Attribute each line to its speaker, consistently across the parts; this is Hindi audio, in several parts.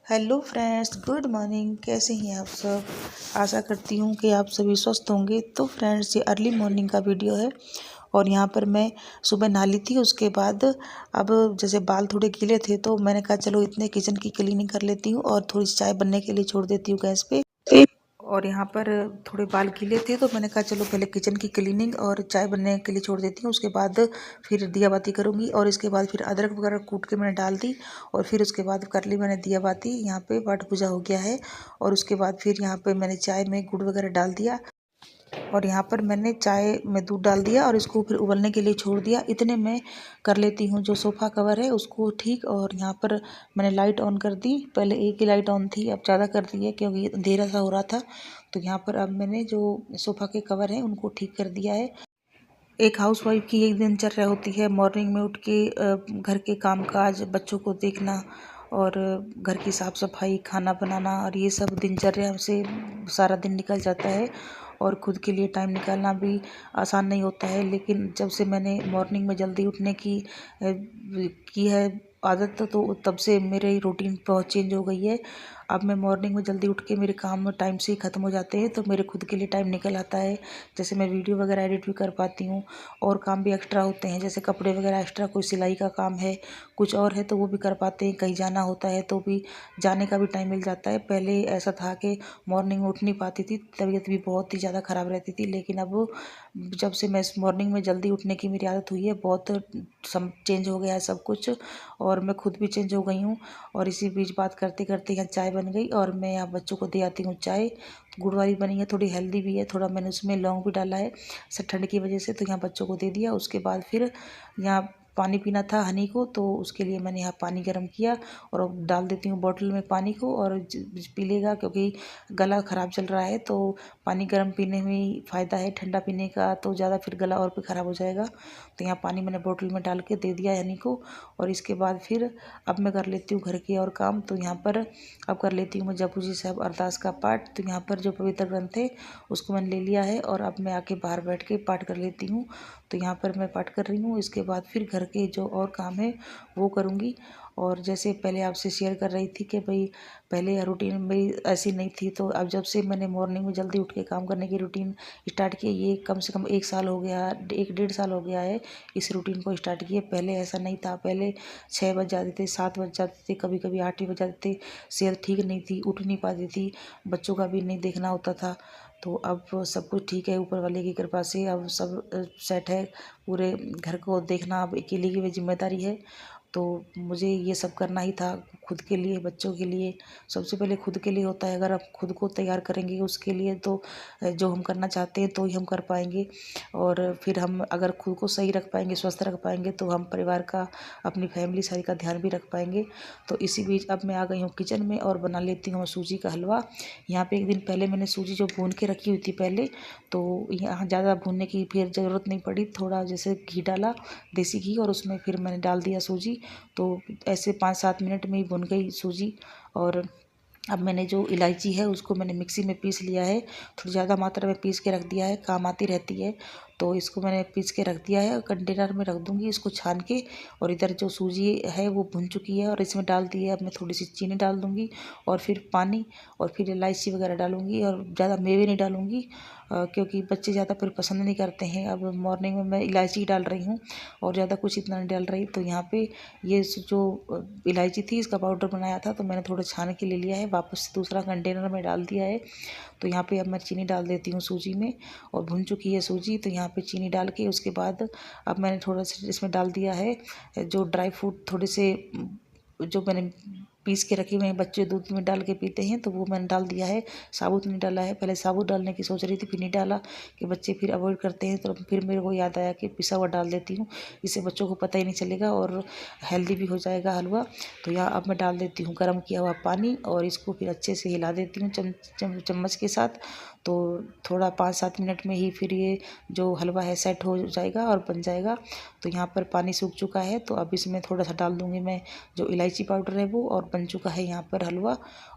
Speaker 1: Hello friends, good morning. कैसे हैं आप सब? आशा करती हूँ कि आप सभी स्वस्थ होंगे। तो फ्रेंड्स, ये अर्ली मॉर्निंग का वीडियो है और यहाँ पर मैं सुबह नहा ली थी। उसके बाद अब जैसे बाल थोड़े गीले थे तो मैंने कहा चलो इतने किचन की क्लीनिंग कर लेती हूँ और थोड़ी सी चाय बनने के लिए छोड़ देती हूँ गैस पे। और यहाँ पर थोड़े बाल गीले थे तो मैंने कहा चलो पहले किचन की क्लीनिंग और चाय बनने के लिए छोड़ देती हूँ। उसके बाद फिर दिया बाती करूँगी और इसके बाद फिर अदरक वगैरह कूट के मैंने डाल दी और फिर उसके बाद कर ली मैंने दिया बाती। यहाँ पे पाठ पूजा हो गया है और उसके बाद फिर यहाँ पे मैंने चाय में गुड़ वगैरह डाल दिया और यहाँ पर मैंने चाय में दूध डाल दिया और इसको फिर उबलने के लिए छोड़ दिया। इतने में कर लेती हूँ जो सोफ़ा कवर है उसको ठीक। और यहाँ पर मैंने लाइट ऑन कर दी। पहले एक ही लाइट ऑन थी, अब ज़्यादा कर दी है क्योंकि अंधेरा सा हो रहा था। तो यहाँ पर अब मैंने जो सोफ़ा के कवर हैं उनको ठीक कर दिया है। एक हाउसवाइफ की एक दिनचर्या होती है, मॉर्निंग में उठ के घर के कामकाज, बच्चों को देखना और घर की साफ़ सफाई, खाना बनाना और ये सब दिनचर्या से सारा दिन निकल जाता है और ख़ुद के लिए टाइम निकालना भी आसान नहीं होता है। लेकिन जब से मैंने मॉर्निंग में जल्दी उठने की है आदत, तो तब से मेरे रूटीन बहुत चेंज हो गई है। अब मैं मॉर्निंग में जल्दी उठ के मेरे काम टाइम से ही ख़त्म हो जाते हैं तो मेरे खुद के लिए टाइम निकल आता है। जैसे मैं वीडियो वगैरह एडिट भी कर पाती हूँ और काम भी एक्स्ट्रा होते हैं, जैसे कपड़े वगैरह एक्स्ट्रा, कोई सिलाई का काम है, कुछ और है तो वो भी कर पाते हैं। कहीं जाना होता है तो भी जाने का भी टाइम मिल जाता है। पहले ऐसा था कि मॉर्निंग में उठ नहीं पाती थी, तबीयत भी बहुत ही ज़्यादा ख़राब रहती थी। लेकिन अब जब से मैं मॉर्निंग में जल्दी उठने की मेरी आदत हुई है, बहुत सब चेंज हो गया है सब कुछ और मैं खुद भी चेंज हो गई हूँ। और इसी बीच बात करते करते यहाँ चाय बन गई और मैं यहाँ बच्चों को दे आती हूँ चाय। गुड़ वाली बनी है, थोड़ी हेल्दी भी है, थोड़ा मैंने उसमें लौंग भी डाला है सब ठंड की वजह से। तो यहाँ बच्चों को दे दिया। उसके बाद फिर यहाँ पानी पीना था हनी को, तो उसके लिए मैंने यहाँ पानी गर्म किया और अब डाल देती हूँ बॉटल में पानी को और पी लेगा क्योंकि गला ख़राब चल रहा है। तो पानी गर्म पीने में ही फ़ायदा है, ठंडा पीने का तो ज़्यादा फिर गला और भी ख़राब हो जाएगा। तो यहाँ पानी मैंने बोतल में डाल के दे दिया है हनी को। और इसके बाद फिर अब मैं कर लेती हूँ घर के और काम। तो यहाँ पर अब कर लेती हूँ मैं जपू जी साहब अरदास का पाठ। तो यहाँ पर जो पवित्र ग्रंथ है उसको मैंने ले लिया है और अब मैं आके बाहर बैठ के पाठ कर लेती हूँ। तो यहाँ पर मैं पाठ कर रही हूँ। इसके बाद फिर घर के जो और काम है वो करूँगी। और जैसे पहले आपसे शेयर कर रही थी कि भाई पहले रूटीन मेरी ऐसी नहीं थी, तो अब जब से मैंने मॉर्निंग में जल्दी उठ के काम करने की रूटीन स्टार्ट की, ये कम से कम 1 साल हो गया, 1 डेढ़ साल हो गया है इस रूटीन को स्टार्ट किए। पहले ऐसा नहीं था। पहले 6 बज जाते थे, 7 बज जाते थे, कभी कभी 8 ही बज जाते थे। सेहत ठीक नहीं थी, उठ नहीं पाती थी, बच्चों का भी नहीं देखना होता था। तो अब सब कुछ ठीक है ऊपर वाले की कृपा से, अब सब सेट है। पूरे घर को देखना अब अकेले की भी जिम्मेदारी है। तो मुझे ये सब करना ही था खुद के लिए, बच्चों के लिए। सबसे पहले खुद के लिए होता है। अगर आप खुद को तैयार करेंगे उसके लिए तो जो हम करना चाहते हैं तो ही हम कर पाएंगे। और फिर हम अगर खुद को सही रख पाएंगे, स्वस्थ रख पाएंगे, तो हम परिवार का, अपनी फैमिली सारी का ध्यान भी रख पाएंगे। तो इसी बीच अब मैं आ गई हूँ किचन में और बना लेती हूँ सूजी का हलवा। यहाँ पे एक दिन पहले मैंने सूजी जो भून के रखी हुई थी पहले, तो यहाँ ज़्यादा भूनने की फिर ज़रूरत नहीं पड़ी। थोड़ा जैसे घी डाला, देसी घी, और उसमें फिर मैंने डाल दिया सूजी। तो ऐसे 5-7 मिनट में ही भुन गई सूजी। और अब मैंने जो इलायची है उसको मैंने मिक्सी में पीस लिया है, थोड़ी ज़्यादा मात्रा में पीस के रख दिया है, काम आती रहती है। तो इसको मैंने पीस के रख दिया है, कंटेनर में रख दूँगी इसको छान के। और इधर जो सूजी है वो भुन चुकी है और इसमें डाल दी है। अब मैं थोड़ी सी चीनी डाल दूँगी और फिर पानी और फिर इलायची वगैरह डालूँगी और ज़्यादा मेवे नहीं डालूँगी क्योंकि बच्चे ज़्यादा फिर पसंद नहीं करते हैं। अब मॉर्निंग में मैं इलायची डाल रही हूँ और ज़्यादा कुछ इतना नहीं डाल रही। तो यहाँ पे ये जो इलायची थी इसका पाउडर बनाया था तो मैंने थोड़ा छान के ले लिया है, वापस से दूसरा कंटेनर में डाल दिया है। तो यहाँ पे अब मैं चीनी डाल देती हूँ सूजी में और भुन चुकी है सूजी। तो यहाँ पे चीनी डाल के उसके बाद अब मैंने थोड़ा सा इसमें डाल दिया है जो ड्राई फ्रूट, थोड़े से जो मैंने पीस के रखे हुए हैं, बच्चे दूध में डाल के पीते हैं, तो वो मैंने डाल दिया है। साबुत नहीं डाला है, पहले साबुत डालने की सोच रही थी, फिर नहीं डाला कि बच्चे फिर अवॉइड करते हैं। तो फिर मेरे को याद आया कि पिसा हुआ डाल देती हूँ, इससे बच्चों को पता ही नहीं चलेगा और हेल्दी भी हो जाएगा हलवा। तो यहाँ अब मैं डाल देती हूँ गर्म किया हुआ पानी और इसको फिर अच्छे से हिला देती हूँ चम्मच के साथ। तो थोड़ा 5-7 मिनट में ही फिर ये जो हलवा है सेट हो जाएगा और बन जाएगा। तो यहाँ पर पानी सूख चुका है तो अब इसमें थोड़ा सा डाल दूँगी मैं जो इलायची पाउडर है वो, और बन चुका है यहाँ पर हलवा।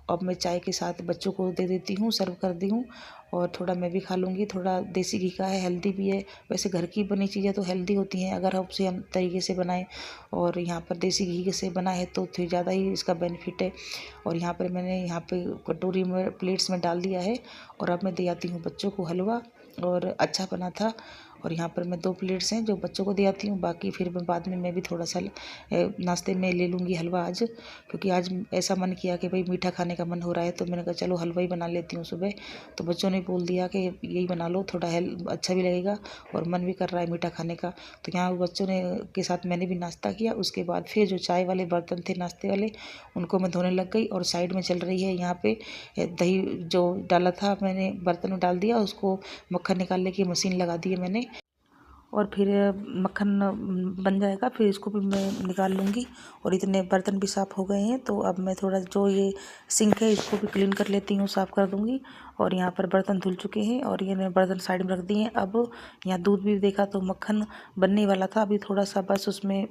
Speaker 1: अब मैं चाय के साथ बच्चों को दे देती हूँ, सर्व कर दी हूँ और थोड़ा मैं भी खा लूँगी। थोड़ा देसी घी का है, हेल्दी भी है। वैसे घर की बनी चीज़ें तो हेल्दी होती हैं अगर हम तरीके से बनाएं, और यहाँ पर देसी घी से बना है तो फिर ज़्यादा ही इसका बेनिफिट है। और यहाँ पर मैंने कटोरी में प्लेट्स में डाल दिया है और अब मैं दे आती हूँ बच्चों को हलवा। और अच्छा बना था। और यहाँ पर मैं 2 प्लेट्स हैं जो बच्चों को दे आती हूँ, बाकी फिर मैं बाद में मैं भी थोड़ा सा नाश्ते में ले लूँगी हलवा आज, क्योंकि आज ऐसा मन किया कि भाई मीठा खाने का मन हो रहा है, तो मैंने कहा चलो हलवा ही बना लेती हूँ सुबह। तो बच्चों ने बोल दिया कि यही बना लो, थोड़ा अच्छा भी लगेगा और मन भी कर रहा है मीठा खाने का। तो यहाँ बच्चों ने के साथ मैंने भी नाश्ता किया। उसके बाद फिर जो चाय वाले बर्तन थे नाश्ते वाले, उनको मैं धोने लग गई। और साइड में चल रही है यहाँ पे दही जो डाला था मैंने बर्तन में डाल दिया, उसको मक्खन निकालने की मशीन लगा दी है मैंने। और फिर मक्खन बन जाएगा, फिर इसको भी मैं निकाल लूँगी। और इतने बर्तन भी साफ़ हो गए हैं, तो अब मैं थोड़ा जो ये सिंक है इसको भी क्लीन कर लेती हूँ, साफ़ कर दूँगी। और यहाँ पर बर्तन धुल चुके हैं और ये मैं बर्तन साइड में रख दिए हैं। अब यहाँ दूध भी देखा तो मक्खन बनने वाला था, अभी थोड़ा सा बस उसमें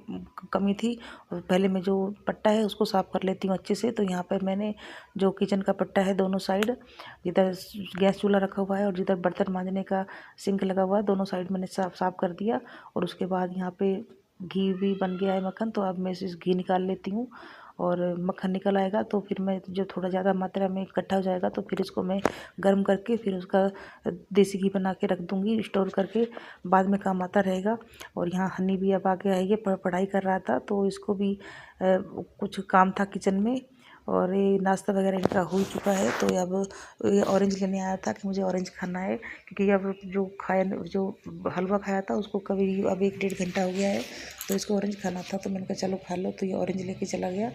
Speaker 1: कमी थी। और पहले मैं जो पट्टा है उसको साफ़ कर लेती हूँ अच्छे से। तो यहाँ पर मैंने जो किचन का पट्टा है दोनों साइड, जिधर गैस चूल्हा रखा हुआ है और जिधर बर्तन मांजने का सिंक लगा हुआ है, दोनों साइड मैंने साफ़ कर दिया। और उसके बाद यहाँ पे घी भी बन गया है मक्खन, तो अब मैं इस घी निकाल लेती हूँ। और मक्खन निकल आएगा तो फिर मैं जो थोड़ा ज़्यादा मात्रा में इकट्ठा हो जाएगा तो फिर इसको मैं गर्म करके फिर उसका देसी घी बना के रख दूँगी स्टोर करके, बाद में काम आता रहेगा। और यहाँ हनी भी अब आ गया है, ये पढ़ाई कर रहा था तो इसको भी कुछ काम था किचन में। और ये नाश्ता वगैरह इनका हो चुका है, तो अब ये ऑरेंज लेने आया था कि मुझे ऑरेंज खाना है, क्योंकि अब जो हलवा खाया था उसको कभी अब 1-1.5 घंटा हो गया है, तो इसको ऑरेंज खाना था। तो मैंने कहा चलो खा लो, तो ये ऑरेंज लेके चला गया।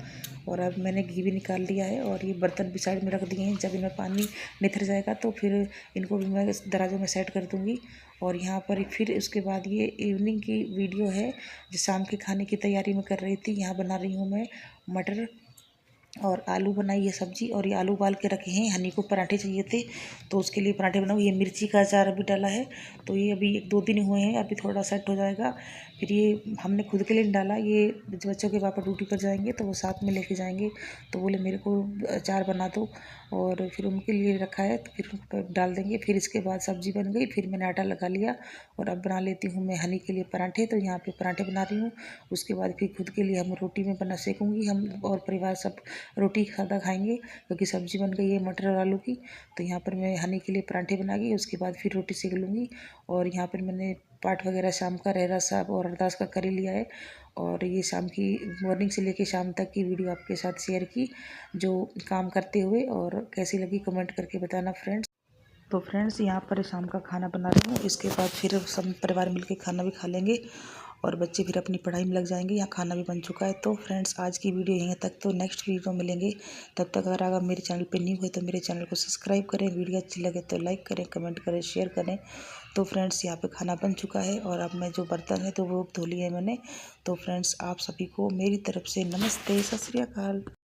Speaker 1: और अब मैंने घी भी निकाल लिया है और ये बर्तन भी साइड में रख दिए हैं। जब इनमें पानी निथर जाएगा तो फिर इनको भी मैं दराजों में सेट कर दूँगी। और यहाँ पर फिर उसके बाद ये इवनिंग की वीडियो है, जो शाम के खाने की तैयारी में कर रही थी। यहाँ बना रही हूँ मैं मटर और आलू बनाई है सब्जी, और ये आलू उबाल के रखे हैं। हनी को पराठे चाहिए थे तो उसके लिए पराठे बनाऊँ। ये मिर्ची का अचार अभी डाला है, तो ये अभी 1-2 दिन हुए हैं, अभी थोड़ा सेट हो जाएगा। फिर ये हमने खुद के लिए नहीं डाला, ये बच्चों के पापा ड्यूटी पर जाएंगे तो वो साथ में लेके जाएंगे, तो बोले मेरे को अचार बना दो, और फिर उनके लिए रखा है तो फिर डाल देंगे। फिर इसके बाद सब्जी बन गई, फिर मैंने आटा लगा लिया और अब बना लेती हूँ मैं हनी के लिए पराठे। तो यहाँ पे पराठे बना रही हूँ। उसके बाद फिर खुद के लिए हम रोटी में बना सेकूँगी, हम और परिवार सब रोटी ज़्यादा खाएंगे, क्योंकि सब्जी बन गई है मटर और आलू की। तो यहाँ पर मैं हनी के लिए पराठे बना गई, उसके बाद फिर रोटी सेक लूँगी। और यहाँ पर मैंने पाठ वगैरह शाम का रहरास साहब और अरदास का कर ही लिया है। और ये शाम की मॉर्निंग से लेके शाम तक की वीडियो आपके साथ शेयर की, जो काम करते हुए, और कैसी लगी कमेंट करके बताना फ्रेंड्स। तो फ्रेंड्स यहाँ पर शाम का खाना बना रही हूँ, इसके बाद फिर सब परिवार मिलके खाना भी खा लेंगे और बच्चे फिर अपनी पढ़ाई में लग जाएंगे। यहाँ खाना भी बन चुका है। तो फ्रेंड्स आज की वीडियो यहीं तक, तो नेक्स्ट वीडियो मिलेंगे। तब तक अगर मेरे चैनल पे न्यू है तो मेरे चैनल को सब्सक्राइब करें, वीडियो अच्छी लगे तो लाइक करें, कमेंट करें, शेयर करें। तो फ्रेंड्स यहाँ पे खाना बन चुका है और अब मैं जो बर्तन है तो वो धो लिए है मैंने। तो फ्रेंड्स आप सभी को मेरी तरफ से नमस्ते, सत श्री अकाल।